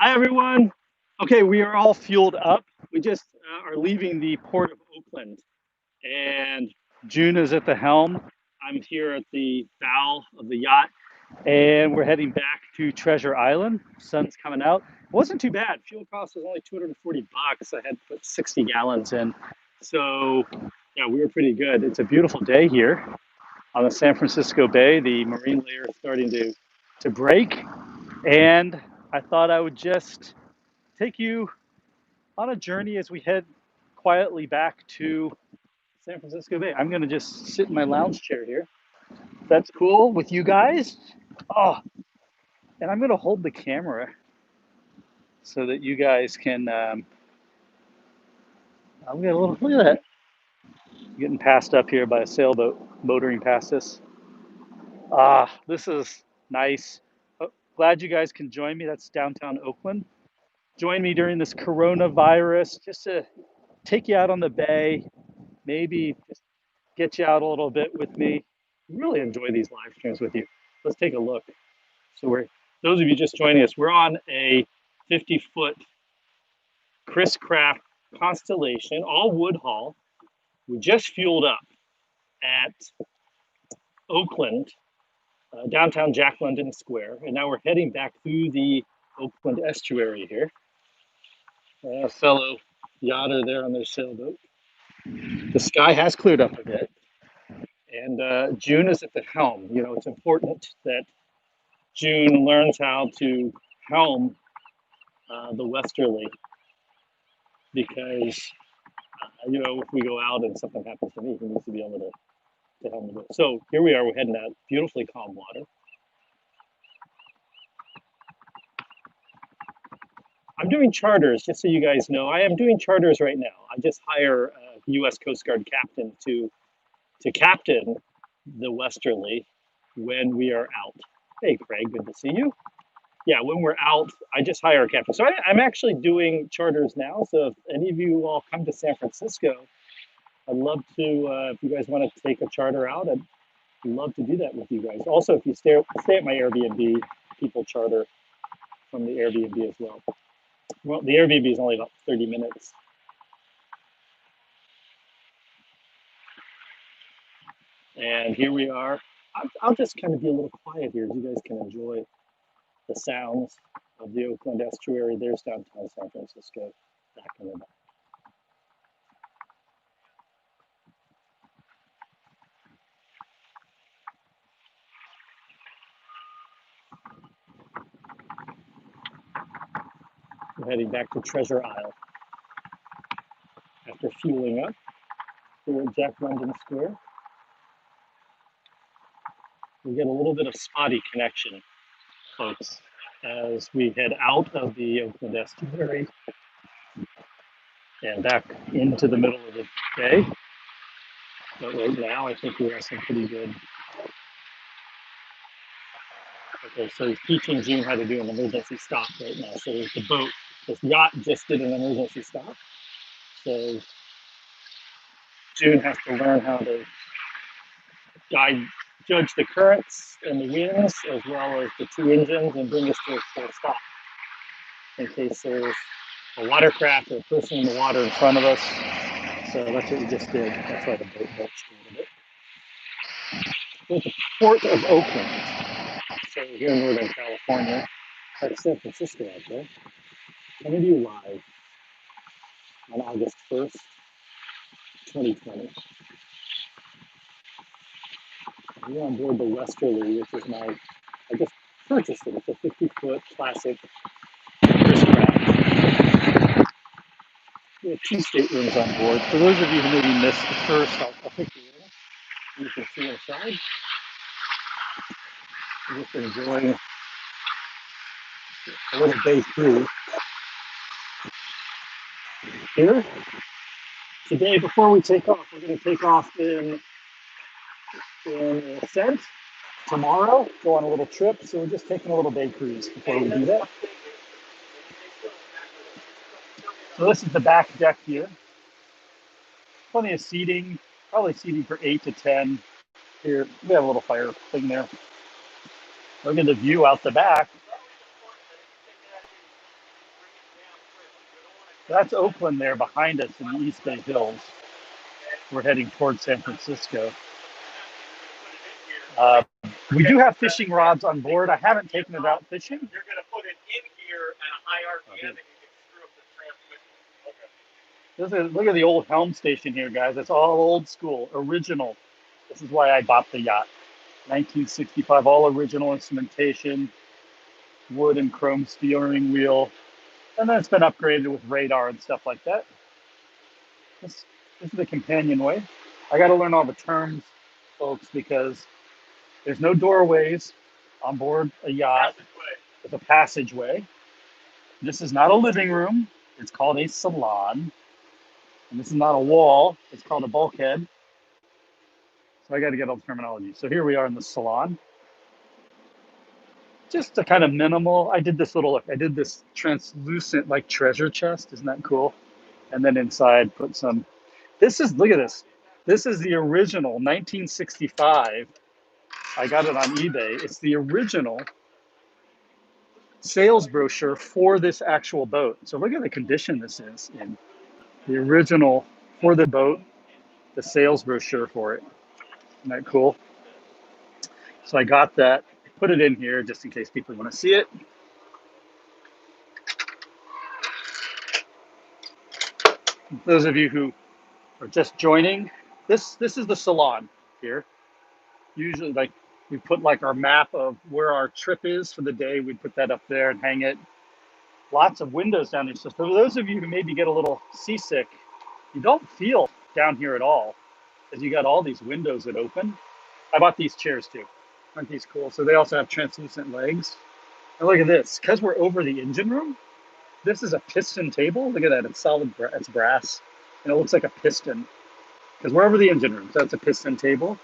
Hi, everyone. Okay, we are all fueled up. We just are leaving the port of Oakland, and June is at the helm. I'm here at the bow of the yacht, and we're heading back to Treasure Island. Sun's coming out. It wasn't too bad. Fuel cost was only 240 bucks. I had put 60 gallons in, so yeah, we were pretty good. It's a beautiful day here on the San Francisco Bay. The marine layer is starting to break, and I thought I would just take you on a journey as we head quietly back to San Francisco Bay. I'm going to just sit in my lounge chair here. That's cool with you guys. Oh, and I'm going to hold the camera so that you guys can. I'm going to look at that. Getting passed up here by a sailboat motoring past us. This is nice. Oh, glad you guys can join me. That's downtown Oakland. Join me during this coronavirus just to take you out on the bay, maybe just get you out a little bit with me. Really enjoy these live streams with you. Let's take a look. So we're those of you just joining us, we're on a 50-foot Chris Craft Constellation, all wood hull. We just fueled up at Oakland, downtown Jack London Square, and now we're heading back through the Oakland estuary here. A fellow yachter there on their sailboat. The sky has cleared up a bit, and June is at the helm. You know, it's important that June learns how to helm the westerly because, if we go out and something happens to me, he needs to be able to helm the boat. So here we are, we're heading out, beautifully calm water. I'm doing charters, just so you guys know. I am doing charters right now. I just hire a U.S. Coast Guard captain to captain the westerly when we are out. Hey, Craig, good to see you. Yeah, when we're out, I just hire a captain. So I'm actually doing charters now. So if any of you all come to San Francisco, I'd love to, if you guys want to take a charter out, I'd love to do that with you guys. Also, if you stay at my Airbnb, people charter from the Airbnb as well. Well, the Airbnb is only about 30 minutes. And here we are. I'll just kind of be a little quiet here so you guys can enjoy the sounds of the Oakland estuary. There's downtown San Francisco back in the back. We're heading back to Treasure Isle after fueling up here at Jack London Square. We get a little bit of spotty connection, folks, as we head out of the Oakland estuary and back into the middle of the bay. But right now, I think we have some pretty good. Okay, so he's teaching June how to do an emergency stop right now. So the boat, this yacht just did an emergency stop. So June has to learn how to guide, judge the currents and the winds, as well as the two engines, and bring us to a full stop in case there's a watercraft or a person in the water in front of us. So that's what we just did. That's why the boat lurched a little bit. We're at the port of Oakland. So here in Northern California, that's San Francisco out there. Coming to you live on August 1st, 2020. We're on board the Westerly, which is I just purchased it. It's a 50-foot classic Chris Craft. We have two staterooms on board. For those of you who maybe missed the first, I'll take you in. You can see inside. I'm just enjoying a little bay cruise here. Today, before we take off, we're going to take off in Ascent. Tomorrow, go on a little trip. So we're just taking a little bay cruise before we do that. So this is the back deck here. Plenty of seating, probably seating for 8 to 10. Here, we have a little fire thing there. Look at the view out the back. That's Oakland there behind us in the East Bay Hills. We're heading towards San Francisco. Uh, we do have fishing rods on board. I haven't taken it out fishing. You're going to put it in here at a high RPM and you can screw up the transmission. Okay. Look at the old helm station here, guys. It's all old school, original. This is why I bought the yacht. 1965, all original instrumentation, wood and chrome steering wheel. And then it's been upgraded with radar and stuff like that. This is the companionway. I got to learn all the terms, folks, because there's no doorways on board a yacht. It's a passageway. This is not a living room. It's called a salon. And this is not a wall. It's called a bulkhead. So I got to get all the terminology. So here we are in the salon. Just a kind of minimal. I did this translucent like treasure chest. Isn't that cool? And then inside put some, look at this. This is the original 1965. I got it on eBay. It's the original sales brochure for this actual boat. So look at the condition this is in. The original for the boat, the sales brochure for it. Isn't that cool? So I got that, put it in here just in case people want to see it. Those of you who are just joining, this is the salon here. Usually, like, we put like our map of where our trip is for the day. We'd put that up there and hang it. Lots of windows down there. So for those of you who maybe get a little seasick, you don't feel down here at all because you got all these windows that open. I bought these chairs too. Aren't these cool? So they also have translucent legs. And look at this. Because we're over the engine room, this is a piston table. Look at that. It's solid. It's brass. And it looks like a piston. Because we're over the engine room. So it's a piston table.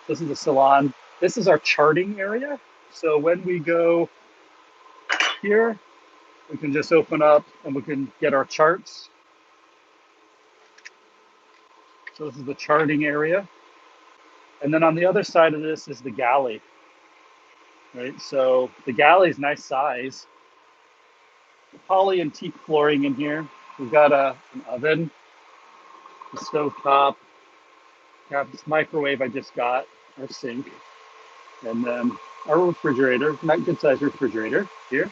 This is the salon. This is our charting area. So when we go here, we can just open up and we can get our charts. So this is the charting area. And then on the other side of this is the galley. Right, so the galley is nice size. Poly and teak flooring in here. We've got an oven, a stove top, got this microwave I just got, our sink, and then our refrigerator, not good size refrigerator here.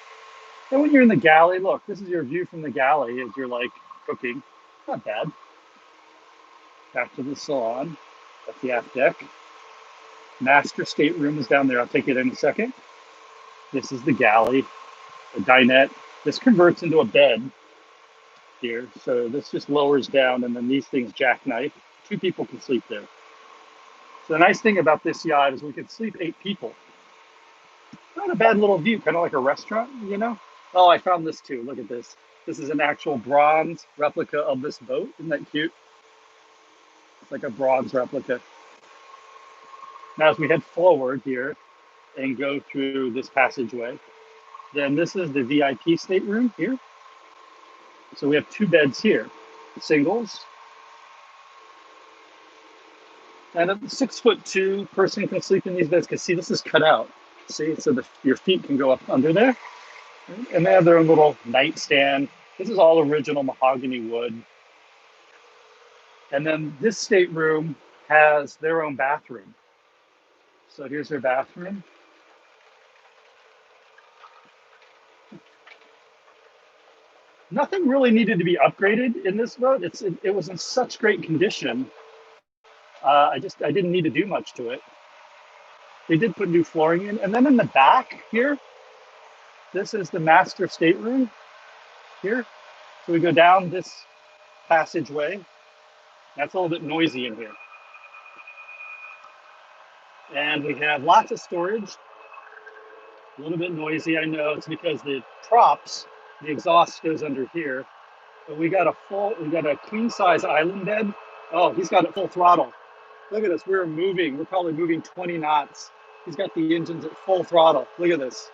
And when you're in the galley, look, this is your view from the galley as you're like cooking. Not bad. Back to the salon. That's the aft deck. Master stateroom is down there. I'll take it in a second. This is the galley, the dinette. This converts into a bed here. So this just lowers down and then these things jackknife. 2 people can sleep there. So the nice thing about this yacht is we can sleep 8 people. Not a bad little view, kind of like a restaurant, you know? Oh, I found this too. Look at this. This is an actual bronze replica of this boat. Isn't that cute? It's like a bronze replica. Now, as we head forward here and go through this passageway, then this is the VIP stateroom here. So we have 2 beds here, singles. And a 6'2" person can sleep in these beds because see, this is cut out. See, so your feet can go up under there. And they have their own little nightstand. This is all original mahogany wood. And then this stateroom has their own bathroom. So here's their bathroom. Nothing really needed to be upgraded in this boat. It was in such great condition. I didn't need to do much to it. They did put new flooring in. And then in the back here, this is the master stateroom here. So we go down this passageway. That's a little bit noisy in here. And we have lots of storage. A little bit noisy, I know. It's because the props, the exhaust goes under here. But we got a queen size island bed. Oh, he's got it full throttle. Look at this. We're moving. We're probably moving 20 knots. He's got the engines at full throttle. Look at this.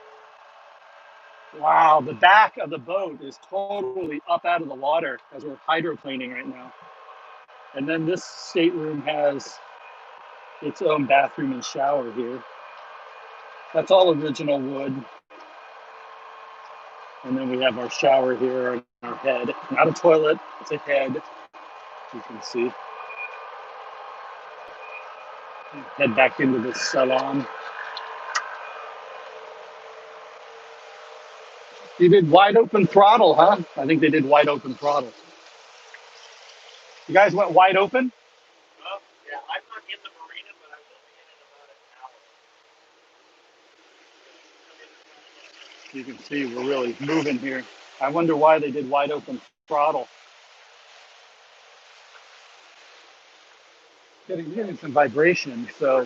Wow, the back of the boat is totally up out of the water as we're hydroplaning right now. And then this stateroom has its own bathroom and shower here. That's all original wood. And then we have our shower here and our head. Not a toilet, it's a head. You can see. Head back into the salon. You did wide open throttle, huh? I think they did wide open throttle. You guys went wide open? Yeah, I'm not in the marina, but I will be in You can see we're really moving here. I wonder why they did wide open throttle. Getting some vibration. So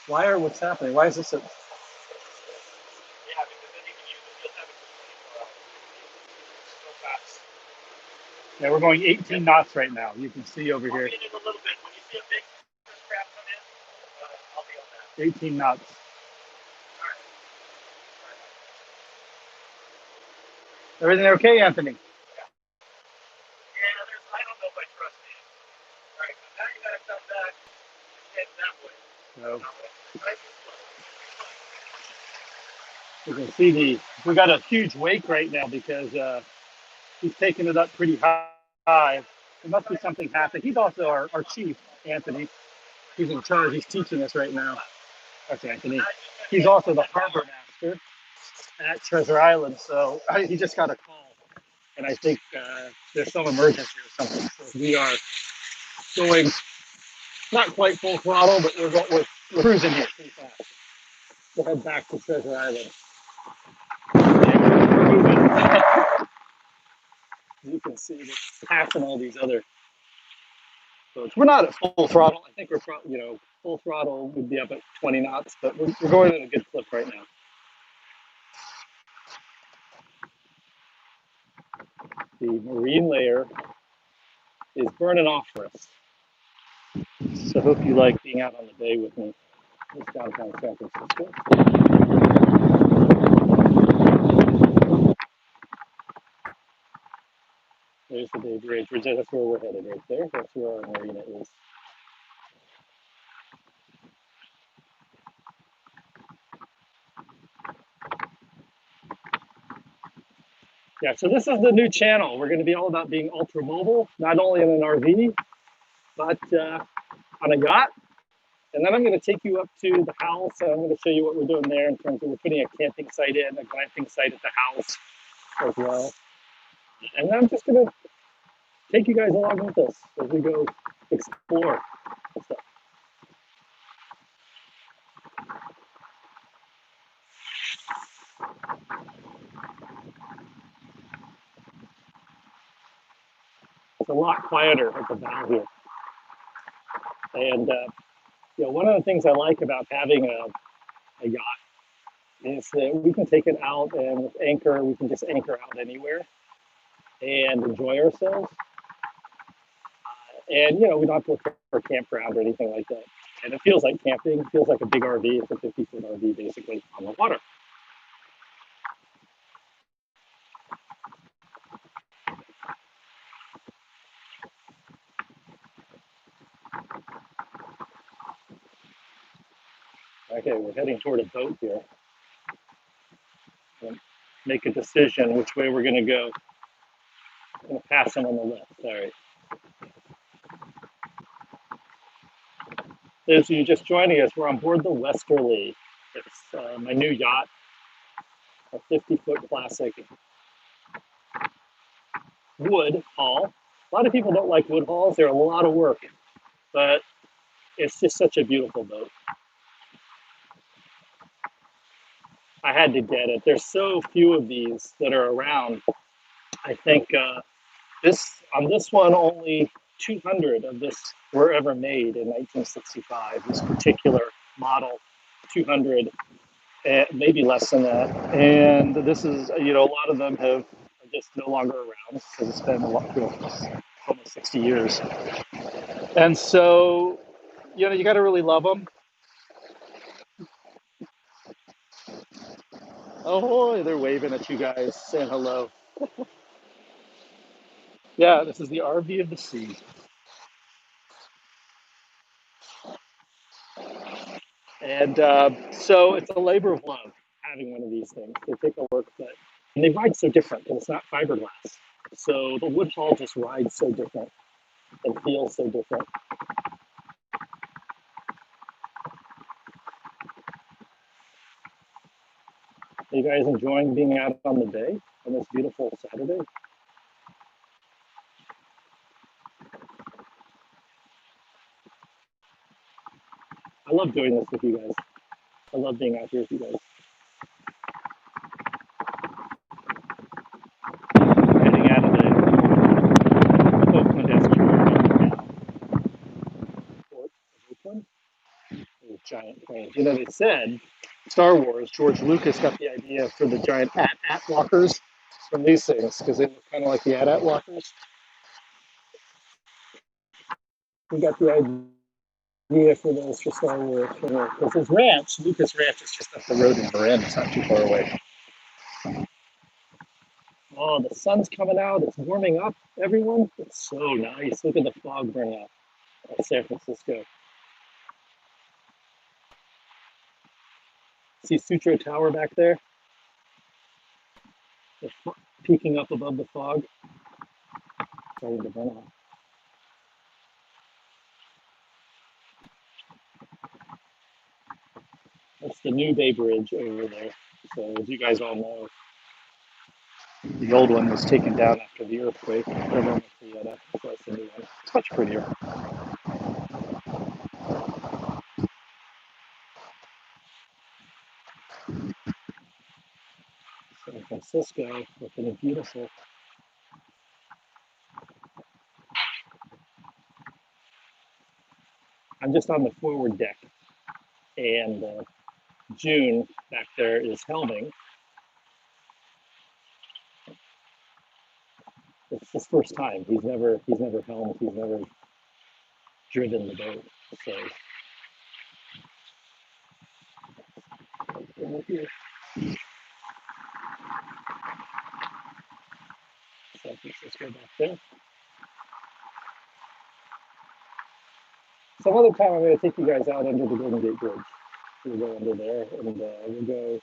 what's happening? Why is this a, yeah, we're going 18 knots right now. You can see over here. 18 knots. Everything okay, Anthony? So you can see we got a huge wake right now because he's taking it up pretty high. There must be something happening. He's also our chief, Anthony. He's in charge. He's teaching us right now. That's Anthony. He's also the harbor master at Treasure Island. So he just got a call, and I think there's some emergency or something. So we are going not quite full throttle, but we're cruising here pretty fast. We'll head back to Treasure Island. We're moving. You can see we're passing all these other boats. We're not at full throttle. I think we're full throttle would be up at 20 knots, but we're going at a good clip right now. The marine layer is burning off for us. So I hope you like being out on the bay with me. It's downtown San Francisco. There's the Bay Bridge. That's where we're headed right there. That's where our marina is. Yeah, so this is the new channel. We're going to be all about being ultra mobile, not only in an RV, but on a yacht. And then I'm going to take you up to the house, and I'm going to show you what we're doing there in terms of we're putting a camping site in, a glamping site at the house as well. And then I'm just going to take you guys along with us as we go explore stuff. It's a lot quieter at the bow here. And one of the things I like about having a yacht is that we can take it out, and with anchor, we can just anchor out anywhere and enjoy ourselves. And we don't have to look for a campground or anything like that. And it feels like camping. It feels like a big RV. It's a 50-foot RV basically on the water. Okay, we're heading toward a boat here. We'll make a decision which way we're going to go. I'm going to pass them on the left. All right. Those of you just joining us, we're on board the Westerly. It's my new yacht, a 50-foot classic wood haul. A lot of people don't like wood hauls. They're a lot of work, but it's just such a beautiful boat. I had to get it. There's so few of these that are around. I think this one, only 200 of this were ever made in 1965. This particular model, 200, maybe less than that. And this is, a lot of them are just no longer around because it's been almost 60 years. And so, you got to really love them. Oh, they're waving at you guys, saying hello. Yeah, this is the RV of the sea. And so it's a labor of love having one of these things. They take a work, but and they ride so different, and it's not fiberglass. So the wood hull just rides so different and feels so different. Are you guys enjoying being out on the bay on this beautiful Saturday? I love doing this with you guys. I love being out here with you guys. Heading out of the Oakland estuary now. Port of Oakland. Those giant planes. You know, they said Star Wars, George Lucas got the idea for the giant at walkers from these things because they look kind of like the at walkers. He got the idea for those for Star Wars because his ranch, Lucas Ranch, is just up the road in Marin. It's not too far away. Oh, the sun's coming out. It's warming up, everyone. It's so nice. Look at the fog burning out at San Francisco. See Sutro Tower back there? It's peeking up above the fog. Starting to burn off. That's the New Bay Bridge over there. So as you guys all know, The old one was taken down after the earthquake. that's the new one. It's much prettier. San Francisco, looking beautiful. I'm just on the forward deck, and June back there is helming. It's his first time. He's never helmed. He's never driven the boat. So here, San Francisco back there. Some other time I'm going to take you guys out under the Golden Gate Bridge. We'll go under there, and we'll go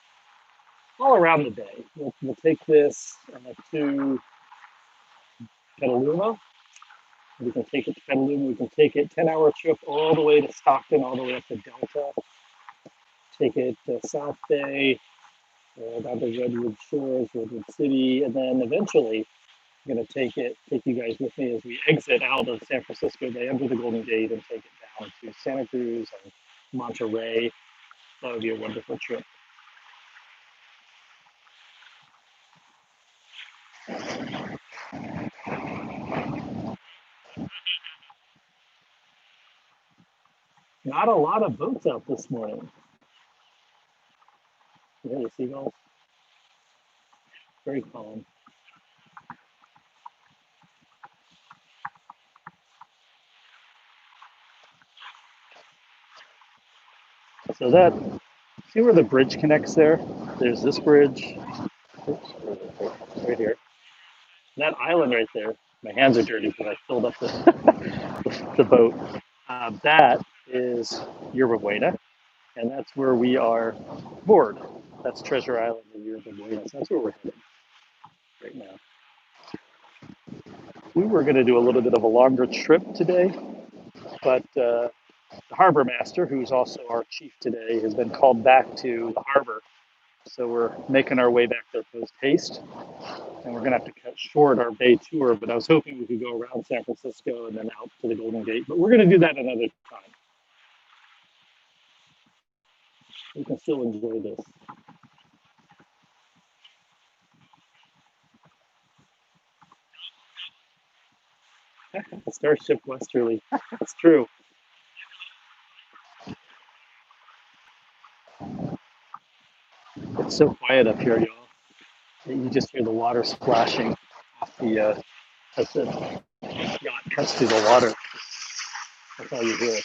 all around the bay. We'll take this to Petaluma. We can take it to Petaluma. We can take it 10-hour trip all the way to Stockton, all the way up to Delta. Take it to South Bay, down to Redwood Shores, Redwood City, and then eventually I'm going to take you guys with me as we exit out of San Francisco Bay under the Golden Gate and take it down to Santa Cruz and Monterey. That would be a wonderful trip. Not a lot of boats out this morning. You hear the seagulls? Very calm. So that, see where the bridge connects there? There's this bridge. Oops, right here. That island right there. My hands are dirty because I filled up the boat. That is Yerba Buena, and that's where we are moored. That's Treasure Island in Yerba Buena. So that's where we're headed right now. We were going to do a little bit of a longer trip today, but the harbor master, who's also our chief today, has been called back to the harbor. So we're making our way back there post haste, and we're going to have to cut short our bay tour. But I was hoping we could go around San Francisco and then out to the Golden Gate. But we're going to do that another time. We can still enjoy this. Starship Westerly. That's true. It's so quiet up here, y'all. You just hear the water splashing off as the yacht cuts through the water. That's all you hear.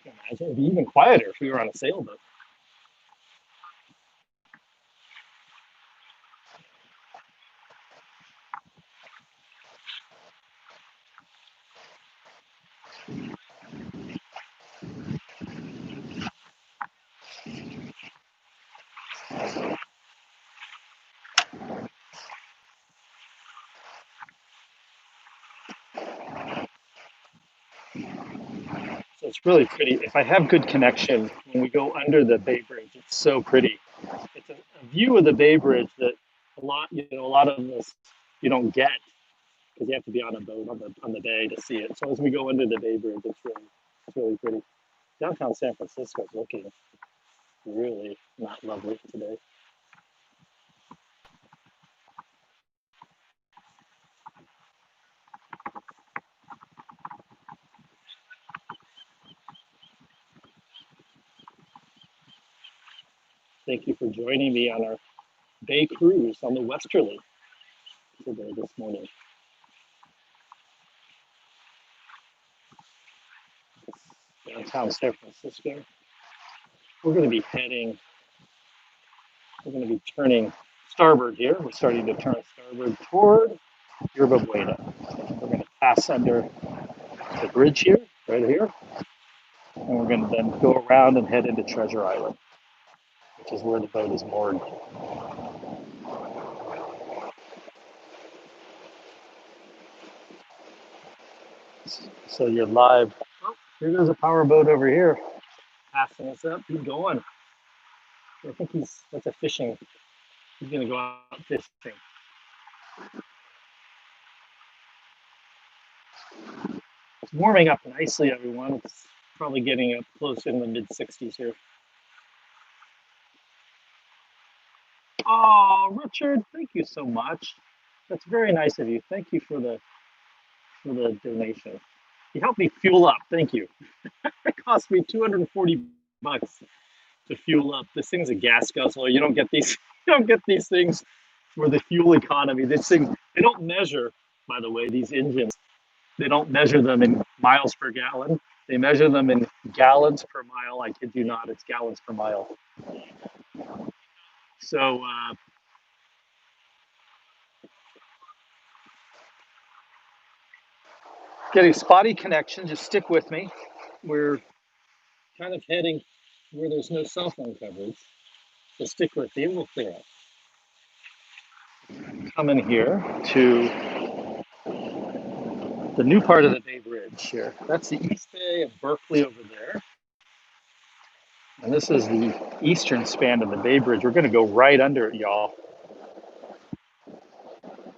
Imagine it'd be even quieter if we were on a sailboat. it's really pretty. If I have good connection, when we go under the Bay Bridge, it's so pretty. It's a view of the Bay Bridge that a lot of this you don't get because you have to be on a boat on the bay to see it. So as we go under the Bay Bridge, it's really pretty. Downtown San Francisco is looking really not lovely today. Thank you for joining me on our bay cruise on the Westerly today this morning. Downtown San Francisco. We're going to be heading. We're going to be turning starboard here. We're starting to turn starboard toward Yerba Buena. We're going to pass under the bridge here, right here, and we're going to then go around and head into Treasure Island, which is where the boat is moored. So you're live. Oh, here goes a power boat over here, passing us up. He's going. I think that's a fishing. He's going to go out fishing. It's warming up nicely, everyone. It's probably getting up close in the mid 60s here. Oh, Richard, thank you so much. That's very nice of you. Thank you for the donation. You helped me fuel up. Thank you. It cost me $240 to fuel up. This thing's a gas guzzler. You don't get these. You don't get these things for the fuel economy. This thing. They don't measure, by the way, these engines. They don't measure them in miles per gallon. They measure them in gallons per mile. I kid you not. It's gallons per mile. So getting spotty connection. Just stick with me. We're kind of heading where there's no cell phone coverage. So stick with me. We'll clear up. Coming here to the new part of the Bay Bridge here. That's the East Bay of Berkeley over there. And this is the eastern span of the Bay Bridge. We're going to go right under it, y'all.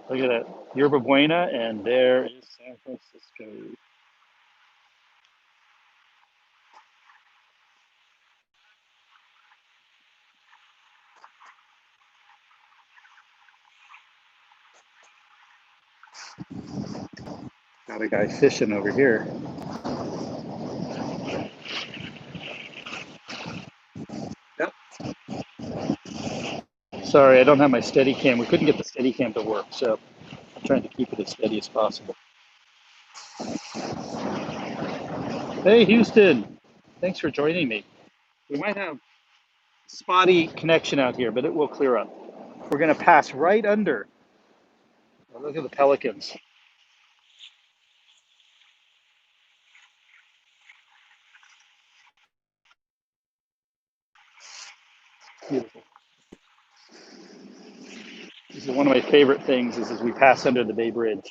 Look at that. Yerba Buena, and there is San Francisco. Got a guy fishing over here. Yep. Sorry, I don't have my steady cam. We couldn't get the steady cam to work, so I'm trying to keep it as steady as possible. Hey, Houston. Thanks for joining me. We might have spotty connection out here, but it will clear up. We're going to pass right under. Oh, look at the pelicans. Beautiful. This is one of my favorite things is as we pass under the Bay Bridge.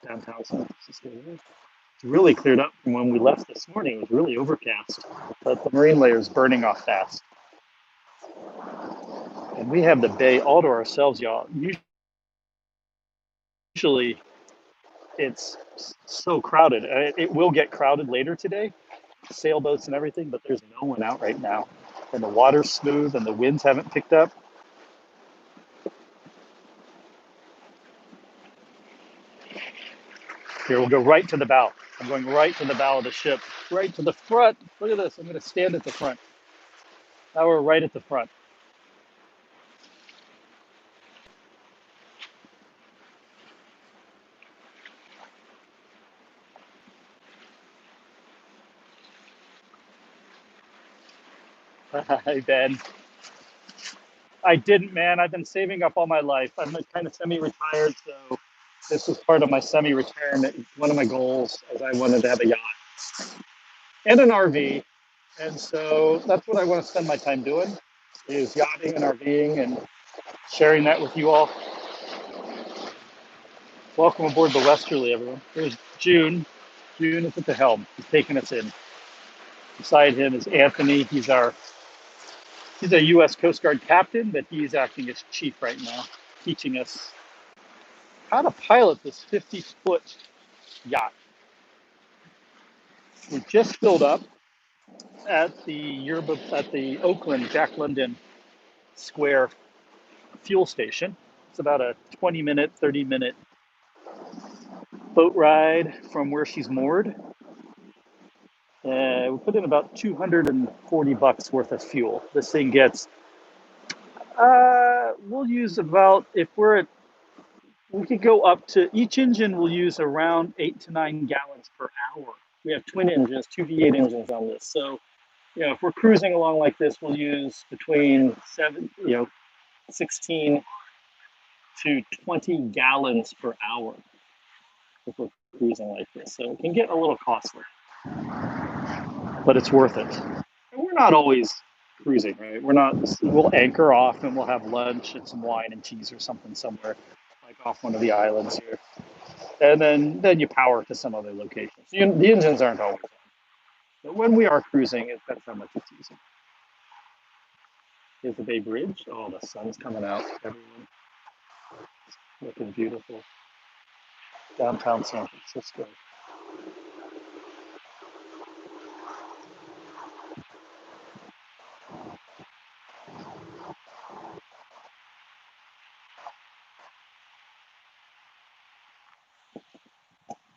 Downtown San Francisco. It's really cleared up from when we left this morning. It was really overcast, but the marine layer is burning off fast. And we have the bay all to ourselves, y'all. Usually it's so crowded. It will get crowded later today, sailboats and everything, but there's no one out right now. And the water's smooth and the winds haven't picked up. Here, we'll go right to the bow. I'm going right to the bow of the ship, right to the front. Look at this. I'm going to stand at the front. Now we're right at the front. Hi, Ben. I didn't, man. I've been saving up all my life. I'm kind of semi-retired, so this was part of my semi-retirement. One of my goals is I wanted to have a yacht and an RV, and so that's what I want to spend my time doing is yachting and RVing and sharing that with you all. Welcome aboard the Westerly, everyone. There's June. June is at the helm. He's taking us in. Beside him is Anthony. He's a U.S. Coast Guard captain, but he's acting as chief right now, teaching us how to pilot this 50-foot yacht. We just filled up at the Oakland Jack London Square fuel station. It's about a 20-minute, 30-minute boat ride from where she's moored. We put in about $240 worth of fuel. This thing gets, we'll use about, we could go up to, each engine will use around 8 to 9 gallons per hour. We have twin engines, two V8 engines on this. So, if we're cruising along like this, we'll use between 16 to 20 gallons per hour if we're cruising like this. So it can get a little costly, but it's worth it. And we're not always cruising, right? We'll anchor off and we'll have lunch and some wine and cheese or something somewhere, like off one of the islands here. And then you power to some other location. So the engines aren't always on. But when we are cruising, that's how much it's using. Here's the Bay Bridge. Oh, the sun's coming out, everyone. Looking beautiful. Downtown San Francisco.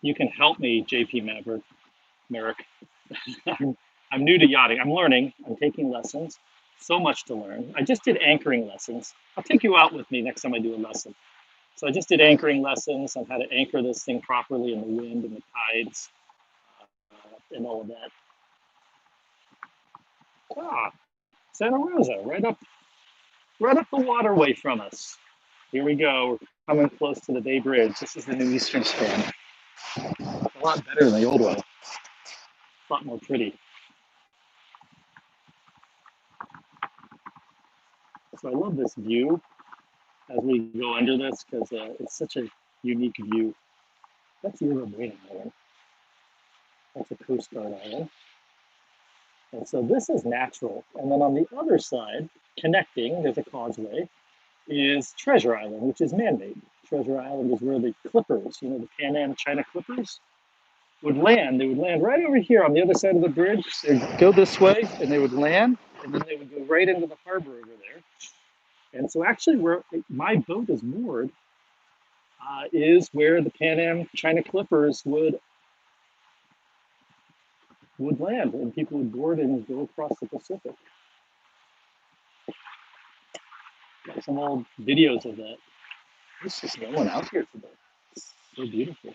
You can help me, JP Merrick. I'm new to yachting. I'm learning. I'm taking lessons. So much to learn. I just did anchoring lessons. I'll take you out with me next time I do a lesson. So I just did anchoring lessons on how to anchor this thing properly in the wind and the tides and all of that. Ah, Santa Rosa, right up the waterway from us. Here we go. We're coming close to the Bay Bridge. This is the new Eastern Span. A lot better than the old one. A lot more pretty. So I love this view as we go under this because it's such a unique view. That's Yerba Buena Island. That's a Coast Guard island. And so this is natural. And then on the other side, connecting, there's a causeway, is Treasure Island, which is man-made. Treasure Island is where the clippers, the Pan Am China clippers, would land. They would land right over here on the other side of the bridge. They'd go this way, and they would land, and then they would go right into the harbor over there. And so actually where my boat is moored is where the Pan Am China clippers would land, and people would board and go across the Pacific. Got some old videos of that. There's just no one out here today. It's so beautiful.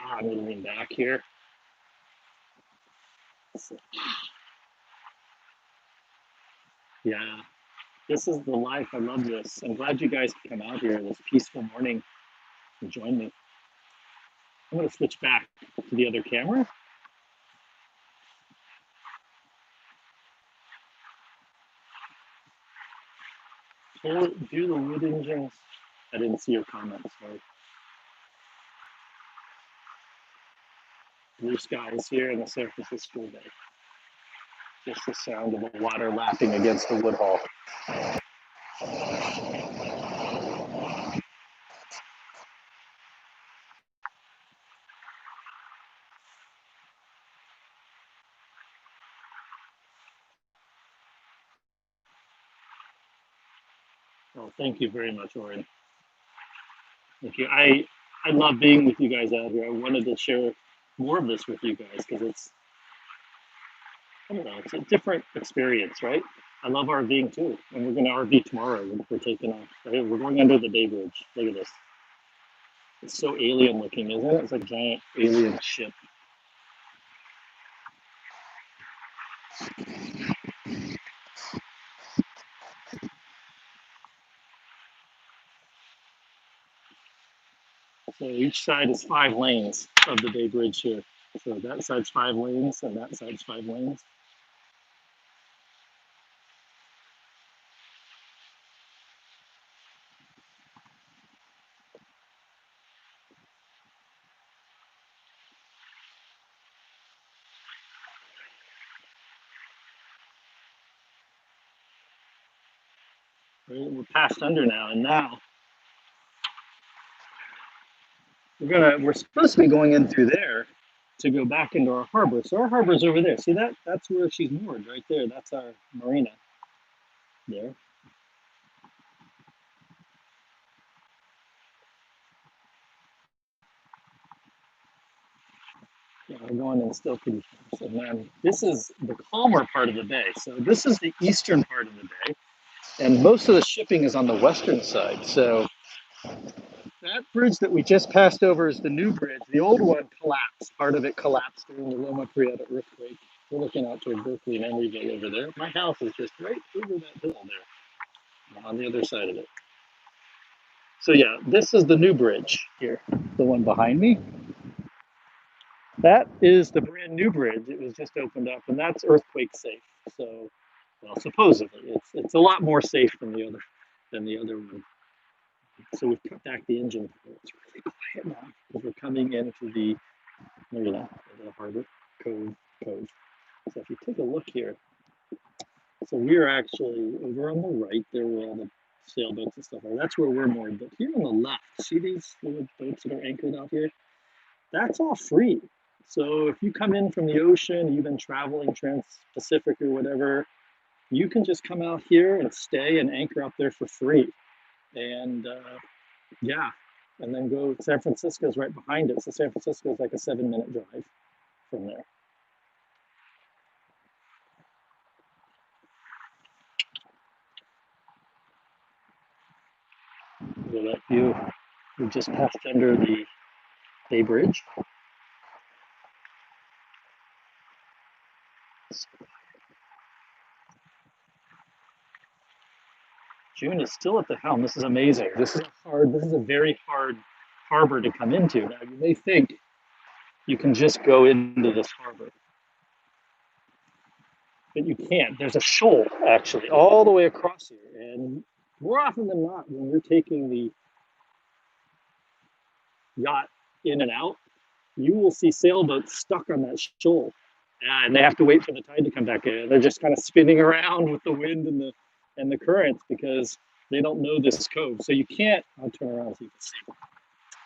I'm gonna lean back here. So, yeah, this is the life. I love this. I'm glad you guys could come out here this peaceful morning and join me. I'm gonna switch back to the other camera. Do the wood engines. I didn't see your comments, sorry. Blue skies here in the San Francisco Bay. Just the sound of the water lapping against the wood hull. Oh, thank you very much, Oren. Thank you. I love being with you guys out here. I wanted to share more of this with you guys because I don't know, it's a different experience, right? I love RVing too, and we're going to RV tomorrow. We're taking off. Right? We're going under the Bay Bridge. Look at this. It's so alien looking, isn't it? It's like a giant alien ship. So each side is 5 lanes of the Bay Bridge here. So that side's 5 lanes, and that side's 5 lanes. We're past under now, and now we're supposed to be going in through there to go back into our harbor. So our harbor's over there. See that? That's where she's moored right there. That's our marina there. Yeah, we're going in still pretty fast. And then this is the calmer part of the bay. So this is the eastern part of the bay, and most of the shipping is on the western side. So that bridge that we just passed over is the new bridge. The old one collapsed. Part of it collapsed during the Loma Prieta earthquake. We're looking out toward Berkeley and Emeryville over there. My house is just right over that hill there, on the other side of it. So yeah, this is the new bridge here, the one behind me. That is the brand new bridge. It was just opened up, and that's earthquake safe. So, well, supposedly, it's a lot more safe than the other one. So we've cut back the engine power. It's really quiet now because we're coming into the marina, the harbor cove. So if you take a look here, so we're actually over on the right there where all the sailboats and stuff are. That's where we're moored. But here on the left, see these little boats that are anchored out here? That's all free. So if you come in from the ocean, you've been traveling trans-Pacific or whatever, you can just come out here and stay and anchor up there for free. And yeah, and then go. San Francisco's right behind it. So San Francisco is like a 7-minute drive from there. Look at that view. We just passed under the Bay Bridge. June is still at the helm. This is amazing. This is a very hard harbor to come into. Now you may think you can just go into this harbor, but you can't. There's a shoal actually all the way across here. And more often than not, when you're taking the yacht in and out, you will see sailboats stuck on that shoal. And they have to wait for the tide to come back in. They're just kind of spinning around with the wind and the currents because they don't know this cove. So you can't, I'll turn around so you can see.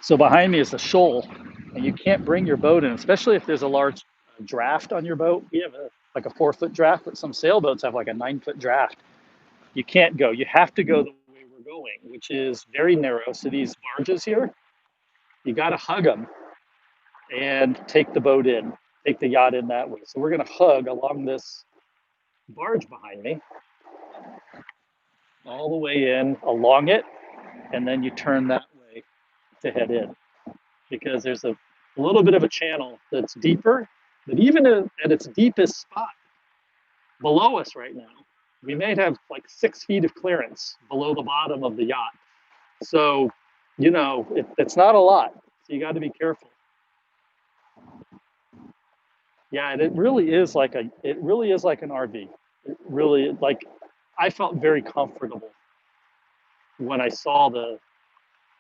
So behind me is a shoal, and you can't bring your boat in, especially if there's a large draft on your boat. We have like a 4-foot draft, but some sailboats have like a 9-foot draft. You can't go. You have to go the way we're going, which is very narrow. So these barges here, you got to hug them and take the boat in, take the yacht in that way. So we're going to hug along this barge behind me, all the way in along it, and then you turn that way to head in because there's a little bit of a channel that's deeper, but even at its deepest spot below us right now, we may have like 6 feet of clearance below the bottom of the yacht. So, it's not a lot. So you got to be careful. Yeah, and it really is like an RV. It really I felt very comfortable when I saw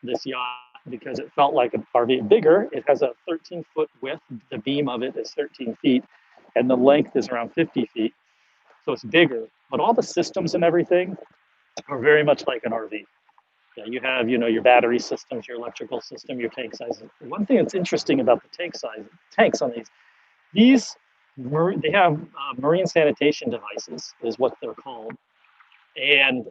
this yacht because it felt like an RV. Bigger, it has a 13-foot width. The beam of it is 13 feet, and the length is around 50 feet. So it's bigger, but all the systems and everything are very much like an RV. Yeah, you have, your battery systems, your electrical system, your tank size. One thing that's interesting about the tanks on these they have marine sanitation devices, is what they're called, and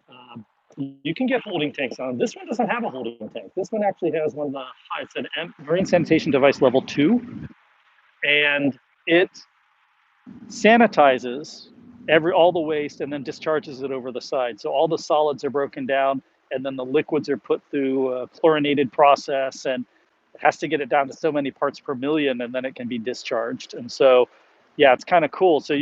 you can get holding tanks on. This one doesn't have a holding tank. This one actually has one of the it's an marine sanitation device level 2, and it sanitizes all the waste and then discharges it over the side. So all the solids are broken down, and then the liquids are put through a chlorinated process, and it has to get it down to so many parts per million, and then it can be discharged. And so, yeah, it's kind of cool. So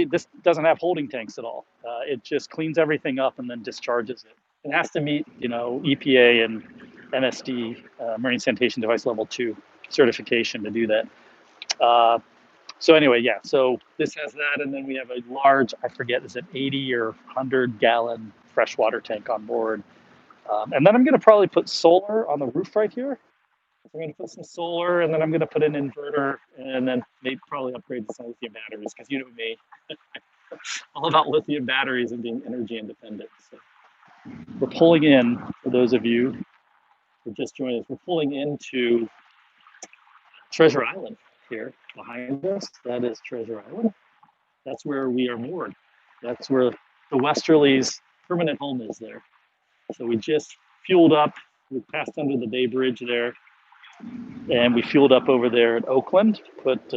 this doesn't have holding tanks at all. It just cleans everything up and then discharges it. It has to meet, EPA and MSD, Marine Sanitation Device Level 2 certification to do that. So anyway, yeah, so this has that, and then we have a large, I forget, is it 80 or 100-gallon freshwater tank on board. And then I'm going to probably put solar on the roof right here. I'm going to put some solar, and then I'm going to put an inverter, and then maybe probably upgrade to some lithium batteries, because me, all about lithium batteries and being energy independent. So We're pulling in, for those of you who just joined us, we're pulling into Treasure Island here behind us. That is Treasure Island. That's where we are moored. That's where the Westerly's permanent home is there. So we just fueled up. We passed under the Bay Bridge there, and we fueled up over there at Oakland. Put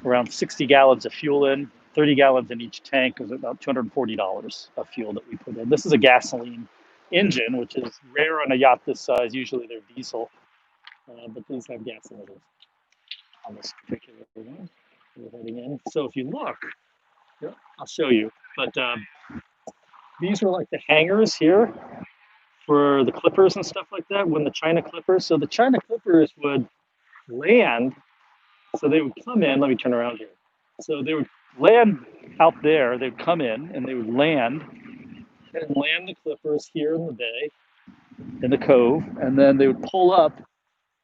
around 60 gallons of fuel in, 30 gallons in each tank. It was about $240 of fuel that we put in. This is a gasoline engine, which is rare on a yacht this size. Usually they're diesel, but these have gas engines on this particular one. We're heading in. So if you look, yeah, I'll show you. But these were like the hangars here for the clippers and stuff like that. When the China clippers, so the China clippers would land. So they would come in. Let me turn around here. So they would land out there. They'd come in and they would land the clippers here in the bay, in the cove, and then they would pull up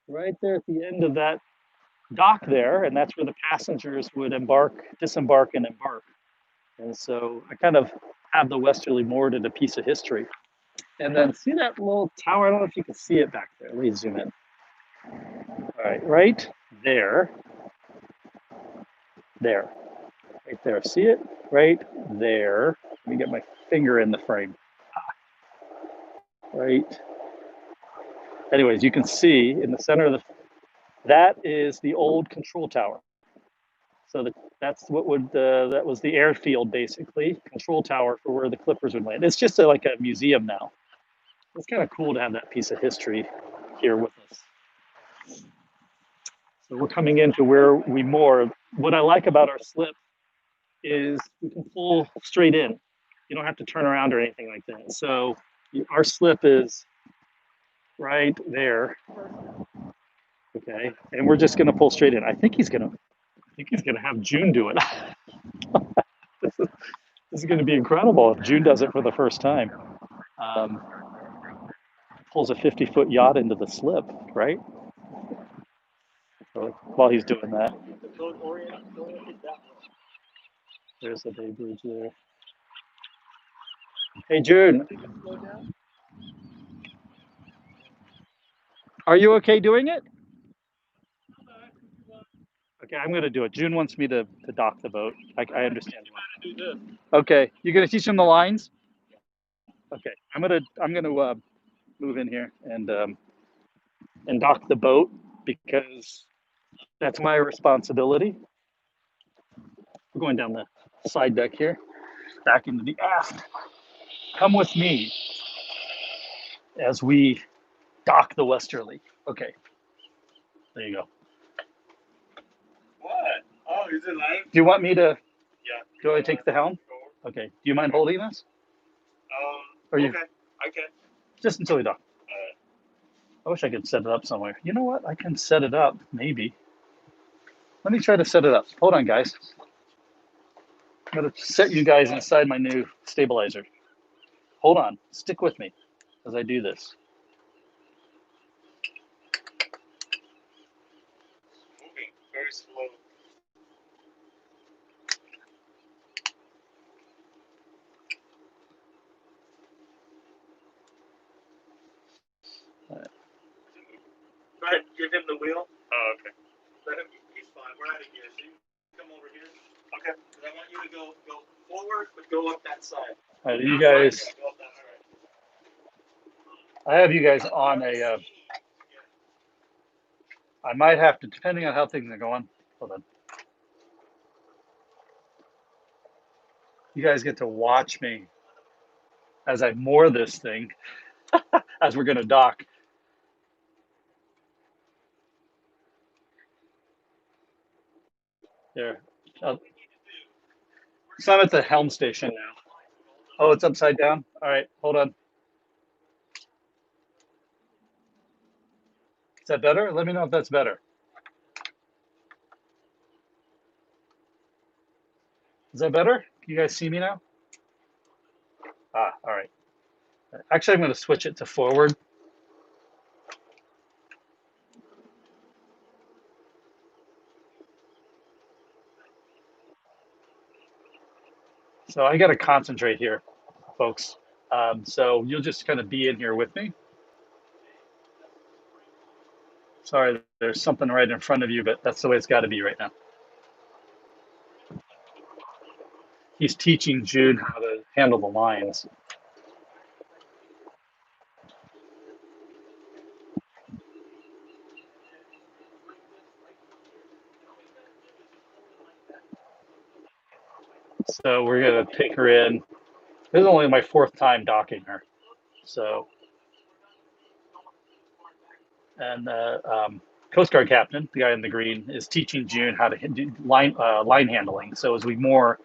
right there at the end of that dock there, and that's where the passengers would disembark, and embark. And so I kind of have the Westerly moored at a piece of history. And then see that little tower? I don't know if you can see it back there. Let me zoom in. All right, right there. There. Right there. See it? Right there. Let me get my finger in the frame. Right. Anyways, you can see in the center of that is the old control tower. So that's what that was the airfield, basically, control tower for where the Clippers would land. It's just like a museum now. It's kind of cool to have that piece of history here with us. So we're coming into where we moor. What I like about our slip is we can pull straight in. You don't have to turn around or anything like that. So our slip is right there. Okay, and we're just gonna pull straight in. I think he's gonna have June do it. This is gonna be incredible if June does it for the first time. Um, Pulls a 50-foot yacht into the slip, right? So while he's doing that, there's the Bay Bridge there. Hey, June, are you okay doing it? Okay, I'm going to do it. June wants me to dock the boat. I understand why. Okay, you going to teach him the lines? Okay, I'm gonna move in here and dock the boat because that's my responsibility. We're going down the side deck here, back into the aft. Come with me as we dock the Westerly. Okay, there you go. What? Oh, is it live? Do you want me to? Yeah. Do I take the helm? Okay. Do you mind holding this? Okay, I can. Just until we dock. Alright. I wish I could set it up somewhere. You know what? I can set it up, maybe. Let me try to set it up. Hold on, guys. I'm going to set you guys inside my new stabilizer. Hold on. Stick with me as I do this. Moving very slow. Go ahead, give him the wheel. Oh, okay. Let him, he's fine. We're out of gear. So you come over here. Okay. Because I want you to go forward, but go up that side. All right, you guys. Yeah, go up that, I have you guys on a. I might have to, depending on how things are going. Hold on. You guys get to watch me as I moor this thing as we're going to dock. There. So I'm at the helm station now. Oh, it's upside down? All right, hold on. Is that better? Let me know if that's better. Is that better? Can you guys see me now? Ah, all right. Actually, I'm going to switch it to forward. So I got to concentrate here, folks. So you'll just kind of be in here with me. Sorry, there's something right in front of you, but that's the way it's got to be right now. He's teaching June how to handle the lines. So we're going to take her in. This is only my 4th time docking her. So, and Coast Guard captain, the guy in the green, is teaching June how to do line handling. So as we moor,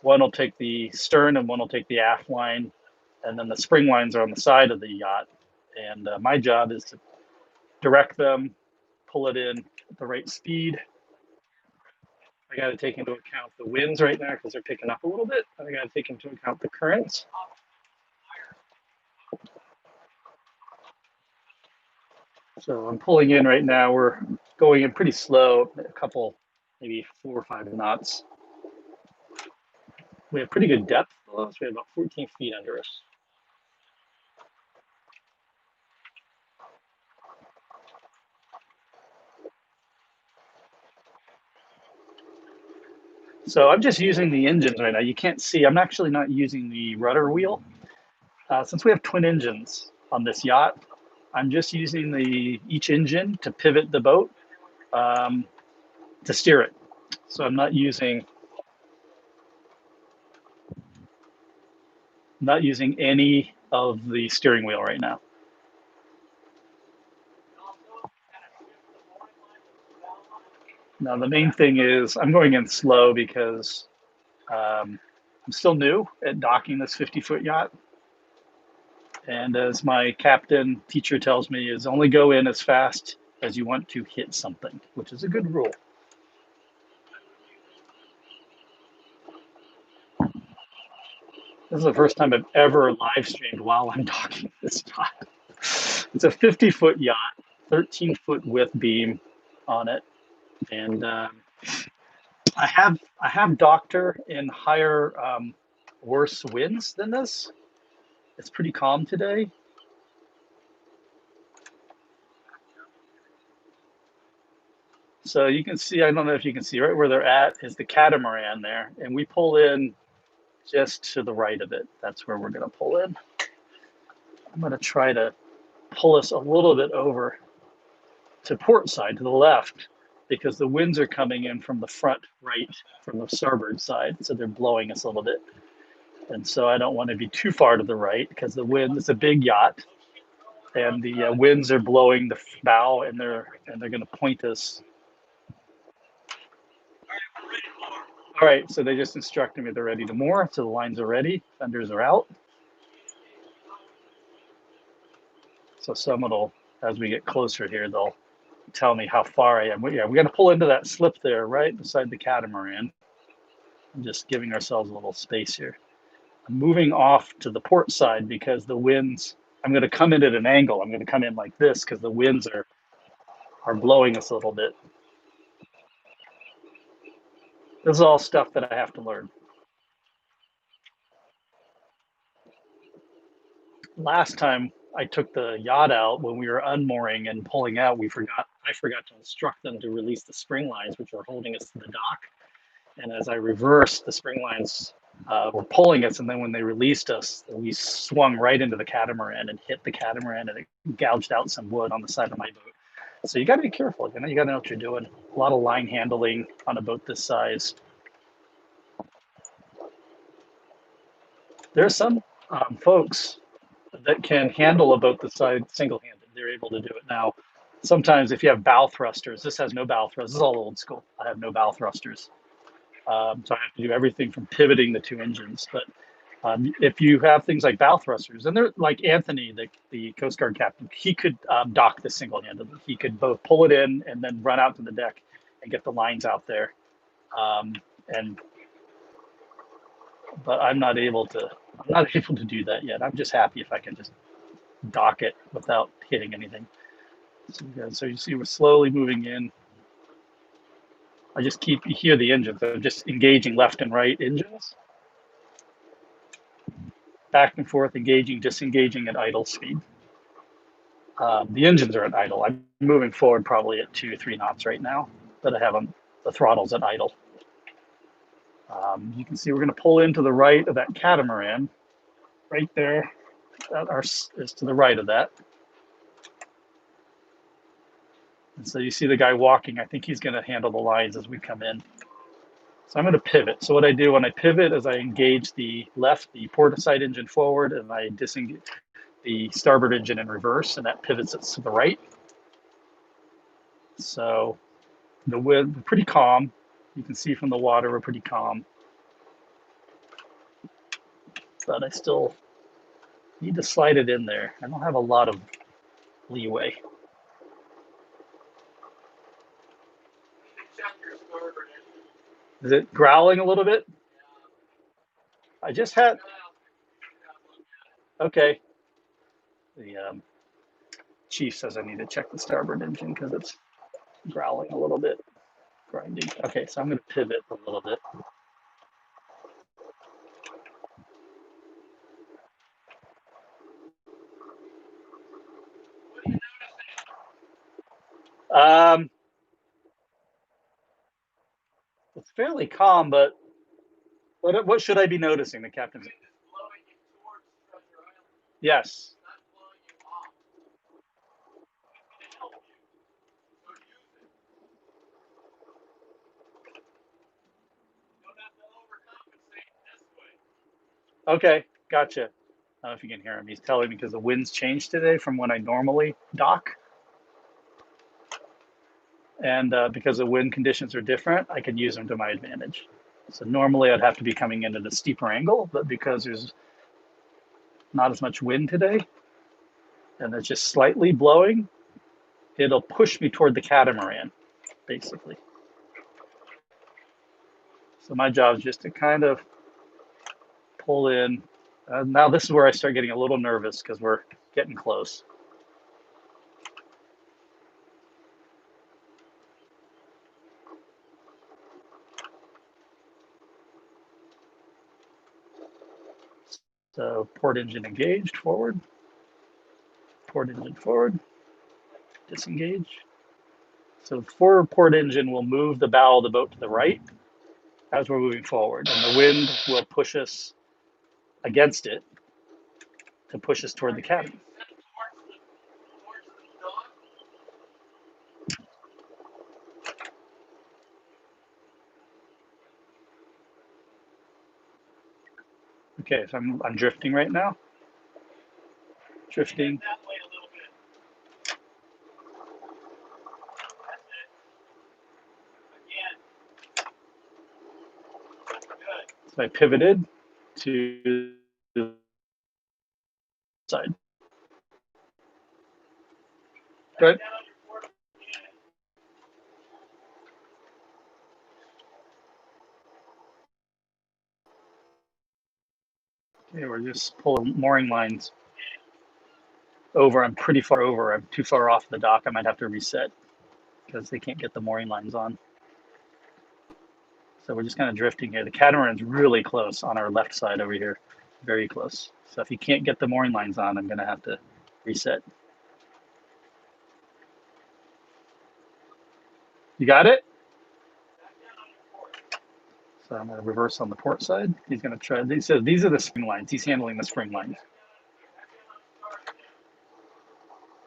one will take the stern and one will take the aft line, and then the spring lines are on the side of the yacht. And my job is to direct them, pull it in at the right speed. I got to take into account the winds right now because they're picking up a little bit. I got to take into account the currents. So I'm pulling in right now. We're going in pretty slow, a couple, maybe 4 or 5 knots. We have pretty good depth below us. We have about 14 feet under us. So I'm just using the engines right now. You can't see. I'm actually not using the rudder wheel. Since we have twin engines on this yacht, I'm just using each engine to pivot the boat to steer it. So I'm not using any of the steering wheel right now. Now the main thing is I'm going in slow because I'm still new at docking this 50-foot yacht. And as my captain teacher tells me, is only go in as fast as you want to hit something, which is a good rule. This is the first time I've ever live streamed while I'm docking this yacht. It's a 50-foot yacht, 13-foot width beam on it, and I have docked her in higher, worse winds than this. It's pretty calm today. So you can see, I don't know if you can see, right where they're at is the catamaran there, and we pull in just to the right of it. That's where we're going to pull in. I'm going to try to pull us a little bit over to port side, to the left, because the winds are coming in from the front right, from the starboard side. So they're blowing us a little bit. And so I don't want to be too far to the right because the wind, it's a big yacht, and the winds are blowing the bow, and they're going to point us. All right, so they just instructed me they're ready to moor, so the lines are ready, fenders are out. So someone will, as we get closer here, they'll tell me how far I am. Yeah, we're gonna pull into that slip there, right beside the catamaran. I'm just giving ourselves a little space here. I'm moving off to the port side because the winds, I'm gonna come in at an angle. I'm gonna come in like this because the winds are blowing us a little bit. This is all stuff that I have to learn. Last time I took the yacht out when we were unmooring and pulling out, I forgot to instruct them to release the spring lines, which are holding us to the dock. And as I reversed, the spring lines were pulling us. And then when they released us, we swung right into the catamaran and hit the catamaran, and it gouged out some wood on the side of my boat. So you got to be careful. You got to know what you're doing. A lot of line handling on a boat this size. There's some folks that can handle a boat this size single-handed. They're able to do it now. Sometimes if you have bow thrusters, this has no bow thrusters. This is all old school. I have no bow thrusters. So I have to do everything from pivoting the two engines. But if you have things like bow thrusters, and they're like Anthony, the Coast Guard captain, he could dock this single-handedly. He could both pull it in and then run out to the deck and get the lines out there. But I'm not able to do that yet. I'm just happy if I can just dock it without hitting anything. So you see we're slowly moving in. You hear the engines. They're just engaging left and right engines. back and forth, engaging, disengaging at idle speed. The engines are at idle. I'm moving forward probably at 2-3 knots right now, but I have the throttles at idle. You can see we're going to pull into the right of that catamaran, right there. That is to the right of that. And so you see the guy walking. I think he's going to handle the lines as we come in. So I'm going to pivot. So what I do when I pivot is I engage the port side engine forward, and I disengage the starboard engine in reverse, and that pivots it to the right. So the wind, pretty calm. You can see from the water, we're pretty calm. But I still need to slide it in there. I don't have a lot of leeway. Is it growling a little bit? I just had, okay. The chief says I need to check the starboard engine because it's growling a little bit, grinding. Okay, so I'm going to pivot a little bit. It's fairly calm, but what should I be noticing? The captain's. Yes. Okay, gotcha. I don't know if you can hear him. He's telling me because the wind's changed today from when I normally dock. And because the wind conditions are different, I can use them to my advantage. So normally I'd have to be coming in at a steeper angle, but because there's not as much wind today, and it's just slightly blowing, it'll push me toward the catamaran, basically. So my job is just to kind of pull in. Now this is where I start getting a little nervous because we're getting close. So port engine engaged, forward. Port engine forward, disengage. So forward port engine will move the bow of the boat to the right as we're moving forward, and the wind will push us against it to push us toward the cabin. Okay, so I'm drifting right now. Drifting. So I pivoted to the side. Good. Okay, we're just pulling mooring lines over. I'm pretty far over. I'm too far off the dock. I might have to reset because they can't get the mooring lines on. So we're just kind of drifting here. The catamaran's really close on our left side over here, very close. So if you can't get the mooring lines on, I'm going to have to reset. You got it? So I'm going to reverse on the port side. He's going to try. He says these are the spring lines. He's handling the spring lines.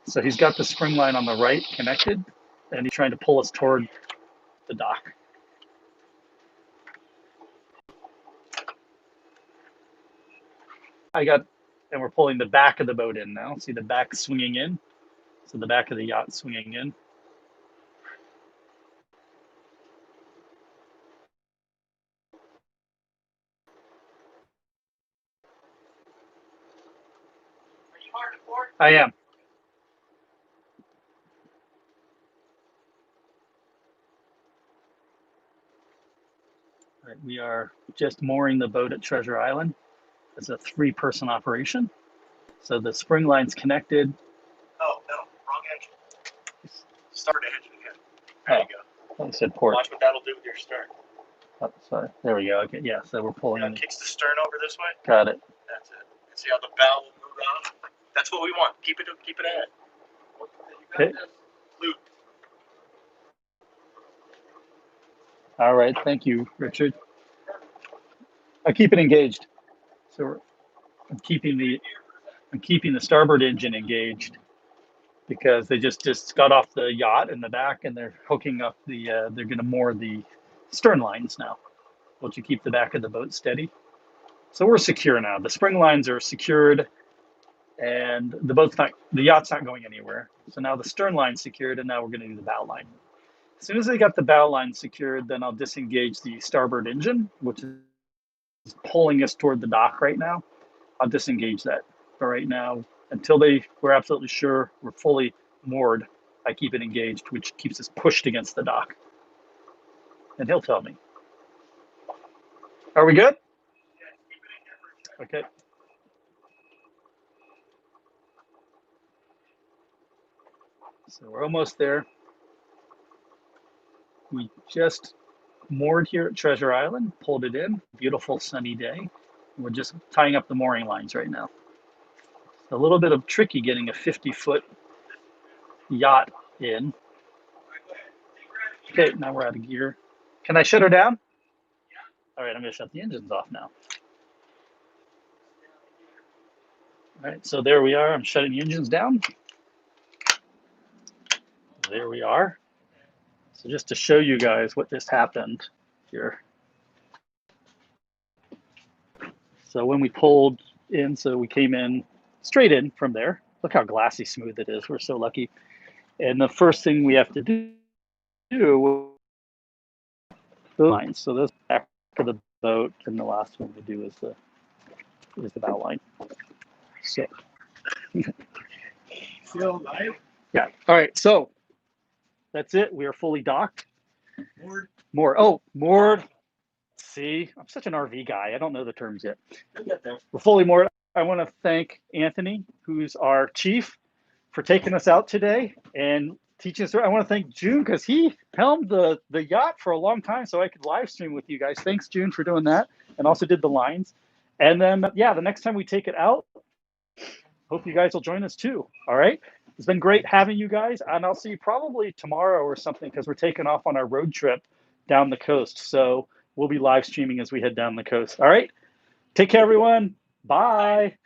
So he's got the spring line on the right connected, and he's trying to pull us toward the dock. And we're pulling the back of the boat in now. See the back swinging in? So the back of the yacht swinging in. I am. Right, we are just mooring the boat at Treasure Island. It's a 3-person operation. So the spring line's connected. Oh, no, wrong engine. Start engine again. There you go. I said port. Watch what that'll do with your stern. Oh, sorry. There we go. Okay, yeah. So we're pulling. Kicks the stern over this way. Got it. That's it. See how the bow will move out? That's what we want. Keep it ahead. Okay. Luke. All right. Thank you, Richard. I keep it engaged. So I'm keeping the starboard engine engaged because they just got off the yacht in the back and they're hooking up they're going to moor the stern lines now, which will keep the back of the boat steady. So we're secure now. The spring lines are secured and the yacht's not going anywhere. So now the stern line's secured and now we're going to do the bow line. As soon as they got the bow line secured, then I'll disengage the starboard engine, which is pulling us toward the dock right now. I'll disengage that. But right now, until we're absolutely sure we're fully moored, I keep it engaged, which keeps us pushed against the dock. And he'll tell me. Are we good? Okay. So we're almost there. We just moored here at Treasure Island, pulled it in, beautiful sunny day. We're just tying up the mooring lines right now. It's a little bit of tricky getting a 50-foot yacht in. Okay, now we're out of gear. Can I shut her down? All right, I'm gonna shut the engines off now. All right, so there we are. I'm shutting the engines down. There we are. So just to show you guys what just happened here. So when we pulled in, so we came in straight in from there. Look how glassy smooth it is. We're so lucky. And the first thing we have to do the lines. So this back of the boat, and the last one we do is the bow line. So Still alive? yeah. All right. So that's it. We are fully docked. Moored. Moored. Oh, moored. See, I'm such an RV guy. I don't know the terms yet. You'll get there. We're fully moored. I want to thank Anthony, who's our chief, for taking us out today and teaching us. I want to thank June because he helmed the yacht for a long time so I could live stream with you guys. Thanks, June, for doing that, and also did the lines. And then, yeah, the next time we take it out, hope you guys will join us too. All right. It's been great having you guys, and I'll see you probably tomorrow or something because we're taking off on our road trip down the coast. So we'll be live streaming as we head down the coast. All right. Take care, everyone. Bye.